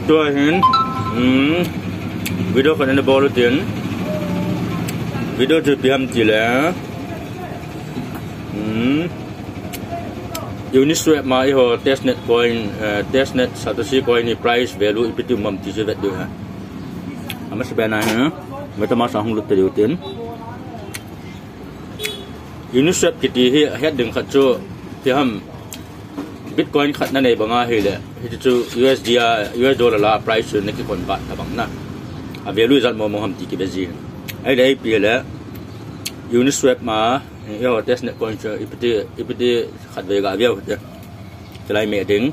tua hin video kan ada baru tin video tu piam tila Uniswap mai ho testnet coin testnet Satoshi coin ni price value ipitu mam tiju vet do ha ama sebana ha mata mas ahung lut tadi utin Uniswap kiti he head ding khacho piam Bitcoin khat na nei banga he le hitu US dollar la price ne ki kon bat tabang na a value zat mo ham ti ki beji ai dai pi le Uniswap ma yo testnet coin cho ipiti khat ve ga view de chlai me ding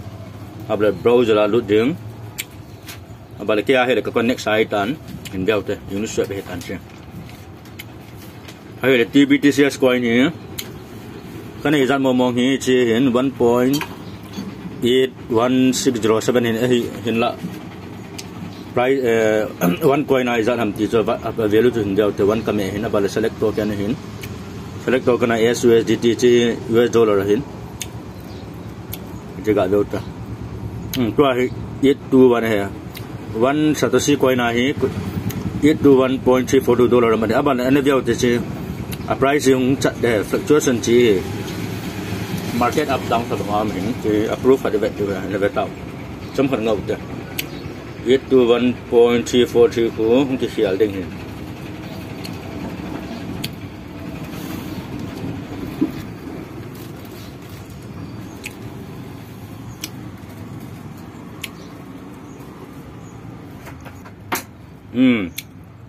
abla browser la lut ding abala kia he le ka connect site tan in view te Uniswap he tan che ai le tBTCs coin ni kan ni zat mo mong hi chi hin 1.8160 hin la price one coin ai zat ham ti cho value tu hin view te one kame hin abala select to kan hin select to kana USDT chi US dollar hin jaga dota to hi 821 hai one Satoshi coin hi 821.342 dollar ma aban ane view te chi a price yung chat de fluctuation chi market up down ta bang hin chi approve at the level tao chấm phần ngầu te 821.343 ku hung ti sial ding hin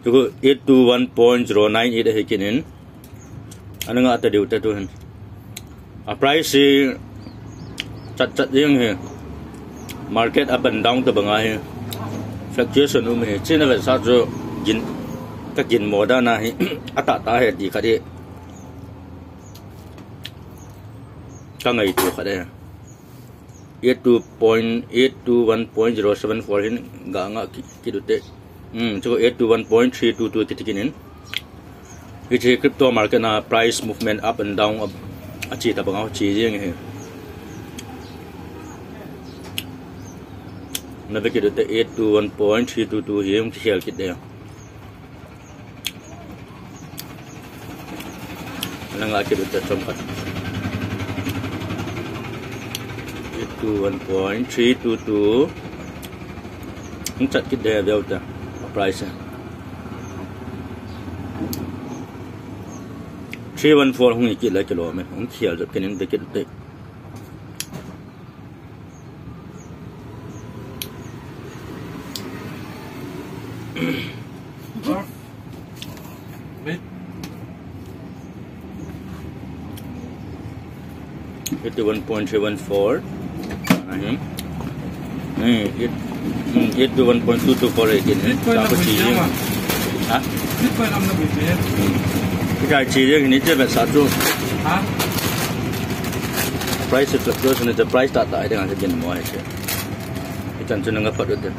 Tuh 821.098 he kinin anu nga ata diuta tu hen a price chat yang he market up and down ta banga he fluctuation he china ve sa jo jin ka jin moda na he ata ta he di khade ka ngai tu khade 821.074 hin ga nga ki dute so 821.322 titikinin which is crypto market na price movement up and down achi ta bang chi jing he na be ki dute 821.322 hi um share kit de na nga ki dute som khat 821.322 hung chat kit de view ta price 314 hung ki la kilo me hung khial jot kenin de kit te it 1.314 it to 1.224 again. Bitcoin am na bibili. Kita ciri ini je satu. Price fluctuation itu price tak dengan sekian semua aja. Kita cuma ngapa tu.